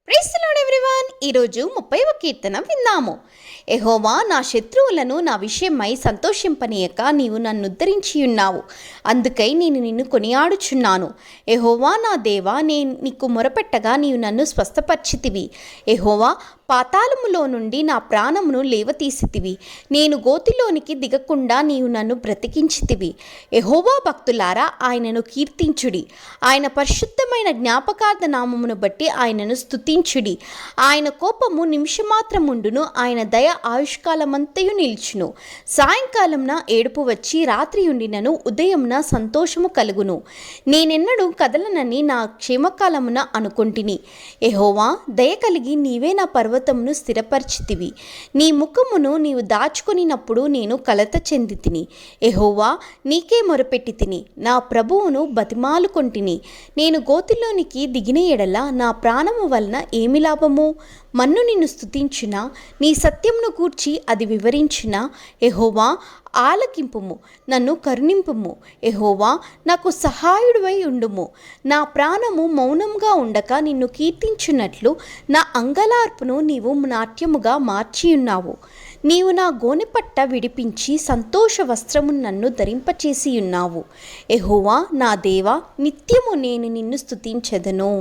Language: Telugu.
Praise the lord everyone. ఈరోజు 30వ కీర్తన విందాము. యెహోవా, నా శత్రువులను నా విషయమై సంతోషింపనీయక నీవు నన్ను ఉద్ధరించి ఉన్నావు. అందుకై నేను నిన్ను కొనియాడుచున్నాను. యెహోవా నా దేవా, నేను నీకు మొరపెట్టగా నీవు నన్ను స్వస్థపరిచితివి. యెహోవా, పాతాళములో నుండి నా ప్రాణమును లేవతీసితివి. నేను గోతిలోనికి దిగకుండా నీవు నన్ను బ్రతికించితివి. యెహోవా భక్తులారా, ఆయనను కీర్తించుడి. ఆయన పరిశుద్ధమైన జ్ఞాపకార్థ నామమును బట్టి ఆయనను స్తుతించుడి. ఆయన కోపము నిమిషమాత్రముండును, ఆయన దయ ఆయుష్కాలమంతయు నిల్చును. సాయంకాలంన ఏడుపు వచ్చి రాత్రి ఉండినను ఉదయంన సంతోషము కలుగును. నేనెన్నడూ కదలనని నా క్షేమకాలమున అనుకొంటిని. యెహోవా, దయ కలిగి నీవే నా పర్వతమును స్థిరపరిచితివి. నీ ముఖమును నీవు దాచుకొనినప్పుడు నేను కలత చెంది తిని. యెహోవా, నీకే మొరపెట్టి తిని నా ప్రభువును బతిమాలుకొంటిని. నేను గోతిలోనికి దిగిన ఎడల నా ప్రాణము వలన ఏమి లాభము? మన్ను నిన్ను స్తుతించునా, నీ సత్యమును గూర్చి అది వివరించునా? యెహోవా, ఆలకింపుము, నన్ను కరుణింపుము. యెహోవా, నాకు సహాయుడివై ఉండుము. నా ప్రాణము మౌనంగా ఉండక నిన్ను కీర్తించున్నట్లు నా అంగలార్పును నీవు నాట్యముగా మార్చియున్నావు. నీవు నా గోనెపట్ట విడిపించి సంతోష వస్త్రమును నన్ను ధరింపచేసి ఉన్నావు. యెహోవా నా దేవా, నిత్యము నేను నిన్ను స్తుతించెదను.